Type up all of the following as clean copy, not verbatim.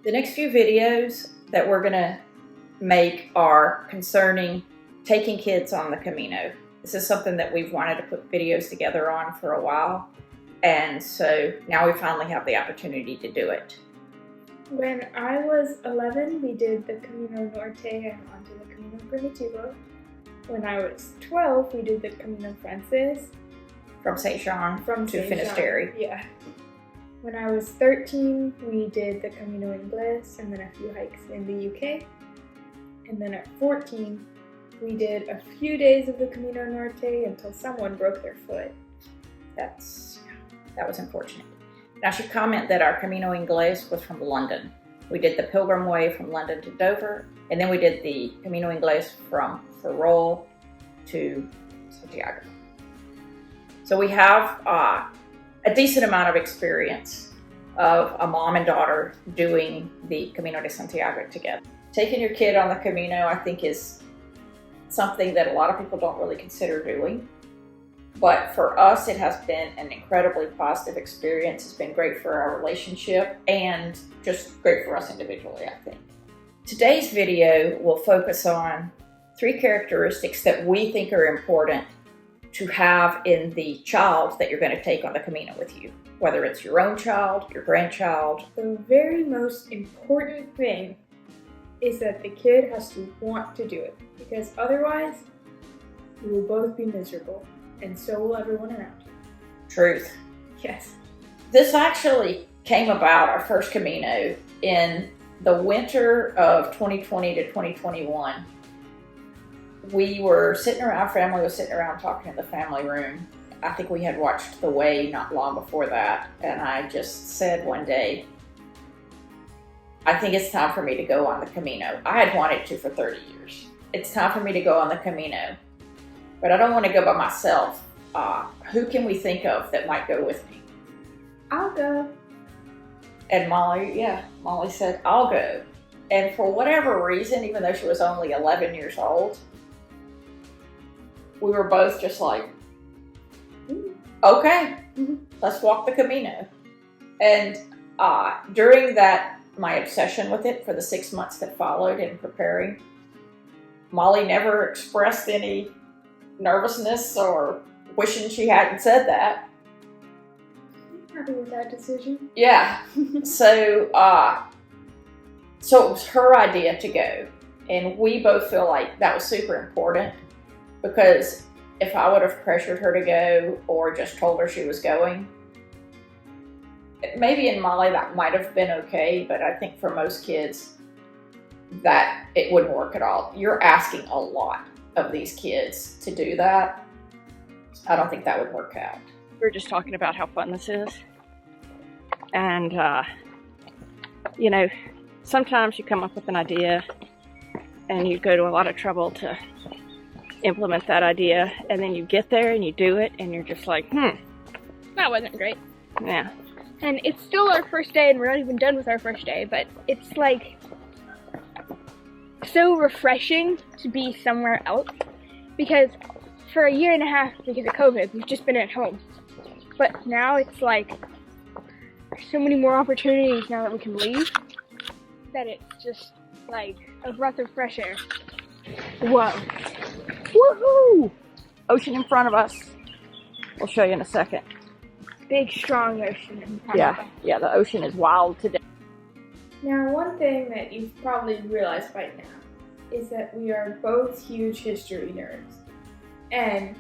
The next few videos that we're going to make are concerning taking kids on the Camino. This is something that we've wanted to put videos together on for a while, and so now we finally have the opportunity to do it. When I was 11, we did the Camino Norte and onto the Camino Primitivo. When I was 12, we did the Camino Frances. From St. Jean From to St. Finisterre. Jean, yeah. When I was 13, we did the Camino Ingles and then a few hikes in the UK. And then at 14, we did a few days of the Camino Norte until someone broke their foot. That was unfortunate. And I should comment that our Camino Ingles was from London. We did the Pilgrim Way from London to Dover, and then we did the Camino Ingles from Ferrol to Santiago. So we have a decent amount of experience of a mom and daughter doing the Camino de Santiago together. Taking your kid on the Camino, I think, is something that a lot of people don't really consider doing. But for us, it has been an incredibly positive experience. It's been great for our relationship and just great for us individually, I think. Today's video will focus on 3 characteristics that we think are important to have in the child that you're going to take on the Camino with you, whether it's your own child, your grandchild. The very most important thing is that the kid has to want to do it, because otherwise you will both be miserable, and so will everyone around you. Truth. Yes. This actually came about, our first Camino, in the winter of 2020 to 2021. We were sitting around, our family was sitting around talking in the family room. I think we had watched The Way not long before that, and I just said one day, I think it's time for me to go on the Camino. I had wanted to for 30 years. It's time for me to go on the Camino, but I don't want to go by myself. Who can we think of that might go with me? I'll go. And Molly said, I'll go. And for whatever reason, even though she was only 11 years old, we were both just like, okay, let's walk the Camino. And during that, my obsession with it for the 6 months that followed in preparing, Molly never expressed any nervousness or wishing she hadn't said that. I'm happy with that decision. Yeah. So it was her idea to go. And we both feel like that was super important, because if I would have pressured her to go or just told her she was going, maybe in Molly that might have been okay, but I think for most kids that it wouldn't work at all. You're asking a lot of these kids to do that. I don't think that would work out. We were just talking about how fun this is. And, sometimes you come up with an idea and you go to a lot of trouble to implement that idea, and then you get there and you do it and you're just like, That wasn't great. yeah. And it's still our first day, and we're not even done with our first day, but it's like so refreshing to be somewhere else, because for a year and a half, because of COVID, we've just been at home. But now it's like there's so many more opportunities now that we can leave, that it's just like a breath of fresh air. Whoa. Woohoo! Ocean in front of us. We'll show you in a second. Big, strong ocean in front of us. Yeah, the ocean is wild today. Now, one thing that you've probably realized by now is that we are both huge history nerds. And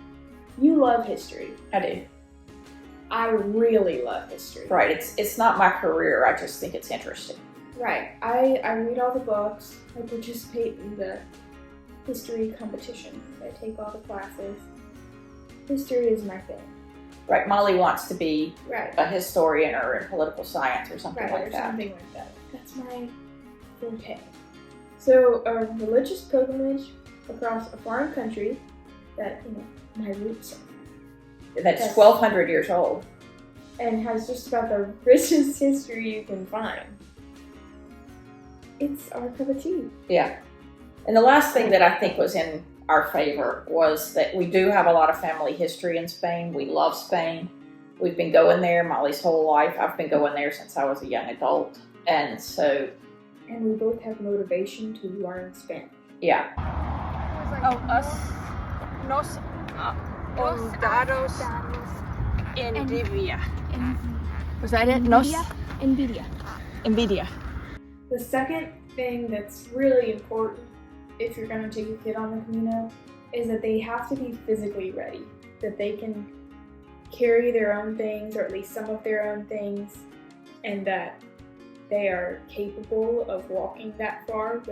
you love history. I do. I really love history. Right. It's not my career. I just think it's interesting. Right. I read all the books. I participate in the history competition. I take all the classes. History is my thing. Right. Molly wants to be Right. a historian or in political science or something Right, like or that. something like that. That's my forte. So a religious pilgrimage across a foreign country that, my roots are, That's Yes. 1,200 years old. and has just about the richest history you can find. It's our cup of tea. Yeah. And the last thing that I think was in our favor was that we do have a lot of family history in Spain. We love Spain. We've been going there Molly's whole life. I've been going there since I was a young adult. And so and we both have motivation to learn Spanish. Yeah. Nos olvidados envidia. Was that it? Nos envidia. The second thing that's really important if you're going to take a kid on the Camino is that they have to be physically ready, that they can carry their own things, or at least some of their own things, and that they are capable of walking that far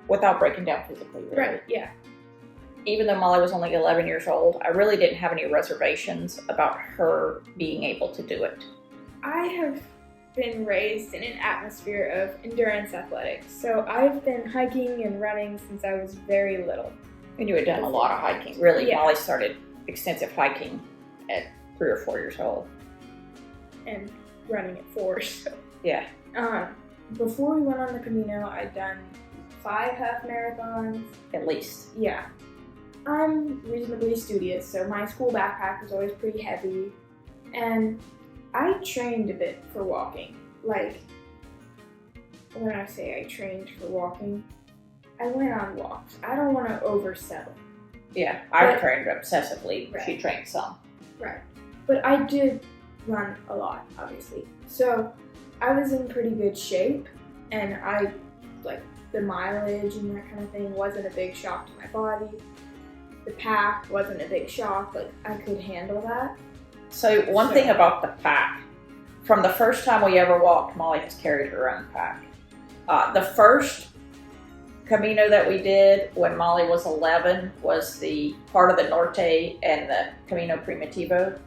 Without breaking down physically. Really. Right, yeah. Even though Molly was only 11 years old, I really didn't have any reservations about her being able to do it. I have been raised in an atmosphere of endurance athletics, so I've been hiking and running since I was very little. And you had done a lot of hiking. Really, Yeah. Molly started extensive hiking at 3 or 4 years old. And running at 4, so. Yeah. Before we went on the Camino, I'd done 5 half marathons. At least. Yeah. I'm reasonably studious, so my school backpack was always pretty heavy, and I trained a bit for walking. Like, when I say I trained for walking, I went on walks. I don't want to oversell it. Yeah, I trained obsessively. Right. She trained some. Right. But I did run a lot, obviously. So I was in pretty good shape, and the mileage and that kind of thing wasn't a big shock to my body. The pack wasn't a big shock. I could handle that. So one thing about the pack, from the first time we ever walked, Molly has carried her own pack. The first Camino that we did when Molly was 11 was the part of the Norte and the Camino Primitivo.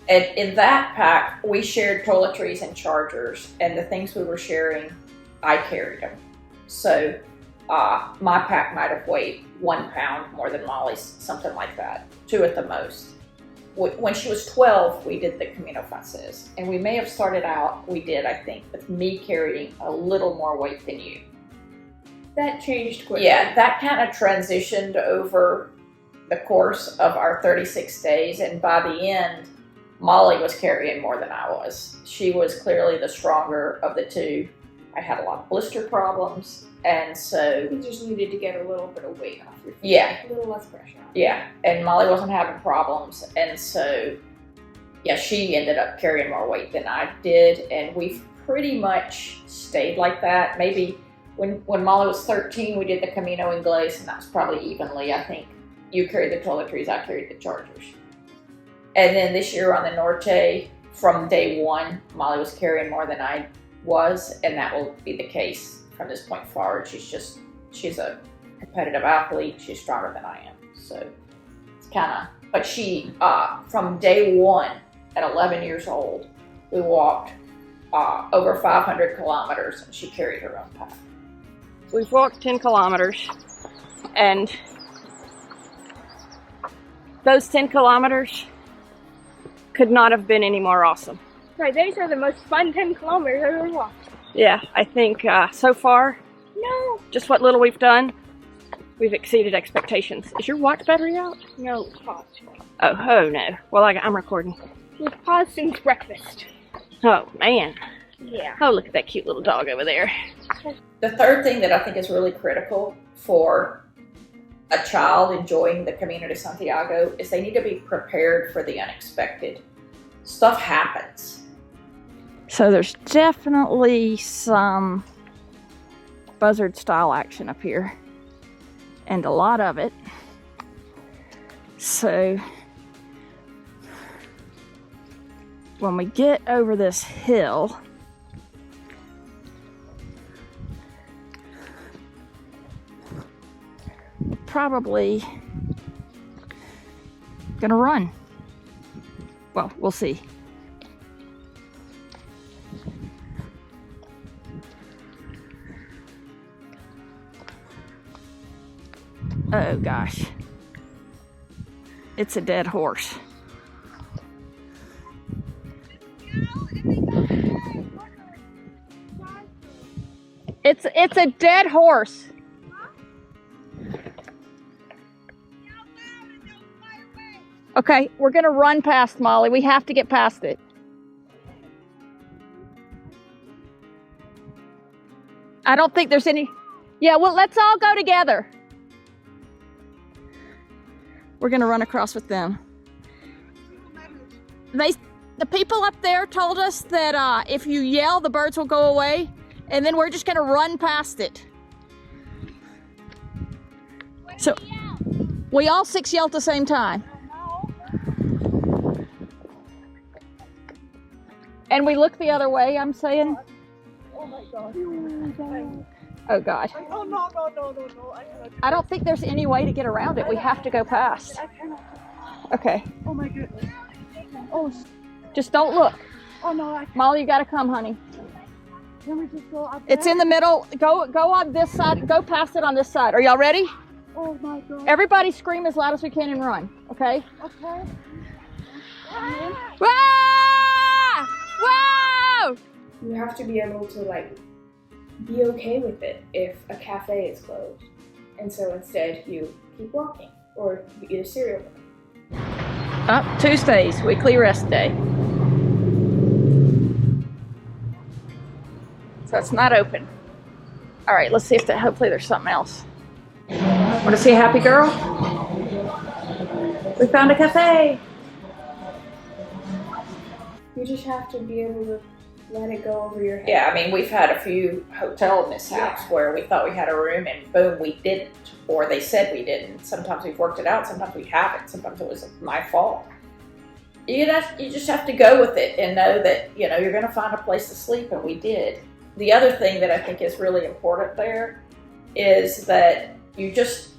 And in that pack, we shared toiletries and chargers, and the things we were sharing, I carried them. So my pack might have weighed 1 pound more than Molly's, something like that, 2 at the most. When she was 12, we did the Camino Frances, and we may have started out, we did, I think, with me carrying a little more weight than you. That changed quickly. Yeah, that kind of transitioned over the course of our 36 days, and by the end, Molly was carrying more than I was. She was clearly the stronger of the two. I had a lot of blister problems, and so... You just needed to get a little bit of weight off your feet. Yeah. A little less pressure on Yeah, and Molly wasn't having problems, and so, yeah, she ended up carrying more weight than I did, and we've pretty much stayed like that. Maybe when Molly was 13, we did the Camino Inglés, and that was probably evenly. I think you carried the toiletries, I carried the chargers. And then this year on the Norte, from day 1, Molly was carrying more than I was, and that will be the case from this point forward. She's a competitive athlete. She's stronger than I am. So it's kind of, but she, from day 1 at 11 years old, we walked over 500 kilometers, and she carried her own pack. We've walked 10 kilometers, and those 10 kilometers could not have been any more awesome. Right, those are the most fun 10 kilometers I've ever walked. Yeah, I think so far, No. just what little we've done, we've exceeded expectations. Is your watch battery out? No, paused. Oh no. Well, I'm recording. We've paused since breakfast. Oh man. Yeah. Oh, look at that cute little dog over there. The third thing that I think is really critical for a child enjoying the Camino de Santiago is they need to be prepared for the unexpected. Stuff happens. So there's definitely some buzzard style action up here, and a lot of it. So when we get over this hill, probably gonna run. Well, we'll see. Oh gosh. It's a dead horse. It's a dead horse. Okay, we're gonna run past Molly. We have to get past it. I don't think there's any. Yeah, well, let's all go together. We're gonna run across with them. The people up there told us that if you yell, the birds will go away, and then we're just gonna run past it. So we all 6 yell at the same time. And we look the other way, I'm saying. Oh my God. Oh God. Oh no. I don't think there's any way to get around it. We have to go past. Okay. Oh my goodness. Oh, Just don't look. oh no, I Molly, you gotta come, honey. can we just go up It's there? in the middle. Go on this side. Go past it on this side. Are y'all ready? Oh my God. Everybody scream as loud as we can and run, okay? Okay. Whoa! Whoa! You have to be able to like be okay with it if a cafe is closed. And so instead you keep walking or you eat a cereal bar. Up Tuesdays, weekly rest day. So it's not open. All right, let's see if hopefully there's something else. Want to see a happy girl? We found a cafe. You just have to be able to let it go over your head. Yeah, I mean, we've had a few hotel mishaps where we thought we had a room and boom, we didn't. Or they said we didn't. Sometimes we've worked it out, sometimes we haven't. Sometimes it was my fault. You just have to go with it and know that, you know, you're going to find a place to sleep, and we did. The other thing that I think is really important there is that you just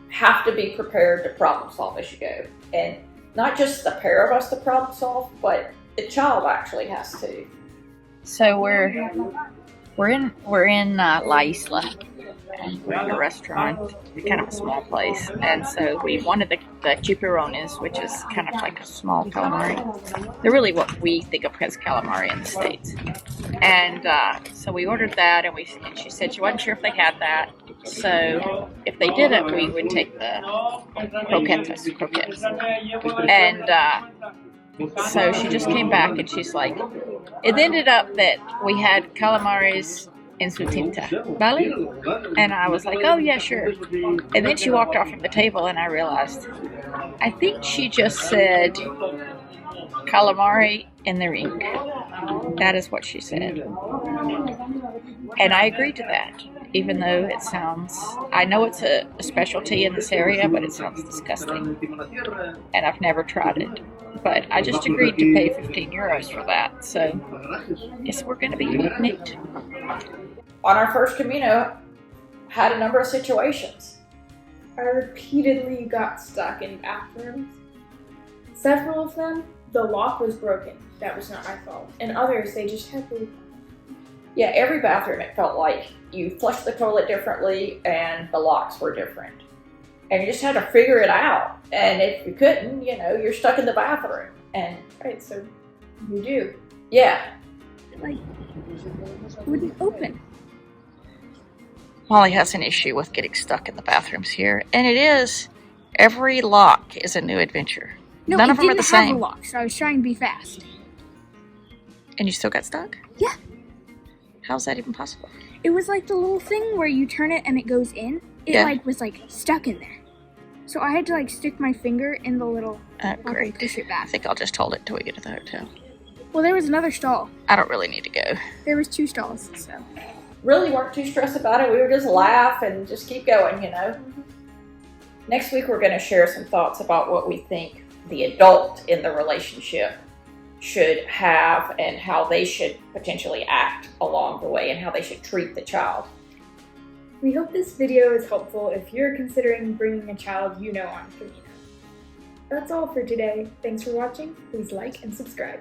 have to be prepared to problem solve as you go. And not just the pair of us to problem solve, but the child actually has to. So we're in La Isla, and we're in a restaurant, kind of a small place, and so we wanted the chicharrones, which is kind of like a small calamari. They're really what we think of as calamari in the States, and so we ordered that, and she said she wasn't sure if they had that. So if they didn't, we would take the croquettes, and so she just came back and she's like, it ended up that we had calamares in su tinta, ¿vale? And I was like, oh yeah, sure. And then she walked off from the table and I realized, I think she just said calamari in the ring. That is what she said. And I agreed to that, even though it sounds, I know it's a specialty in this area, but it sounds disgusting. And I've never tried it. But I just agreed to pay 15 euros for that. So, yes, we're going to be eating it. On our first Camino, had a number of situations. I repeatedly got stuck in bathrooms. Several of them, the lock was broken. That was not my fault. And others, they just had to. Yeah, every bathroom, it felt like you flushed the toilet differently and the locks were different. And you just had to figure it out. And if you couldn't, you know, you're stuck in the bathroom. And Right, so you do. yeah. Like, wouldn't open. Molly has an issue with getting stuck in the bathrooms here, and it is, every lock is a new adventure. No, None it of them are didn't the have a same. lock, so I was trying to be fast. And you still got stuck? Yeah. How's that even possible? It was like the little thing where you turn it and it goes in. It Yeah. was stuck in there. So I had to stick my finger in the little lock Great. and push it I back. think I'll just hold it till we get to the hotel. Well, there was another stall. I don't really need to go. There was 2 stalls, so. Really weren't too stressed about it. We were just laugh and just keep going, you know. Next week, we're going to share some thoughts about what we think the adult in the relationship should have and how they should potentially act along the way and how they should treat the child. We hope this video is helpful if you're considering bringing a child you know on Camino. That's all for today. Thanks for watching. Please like and subscribe.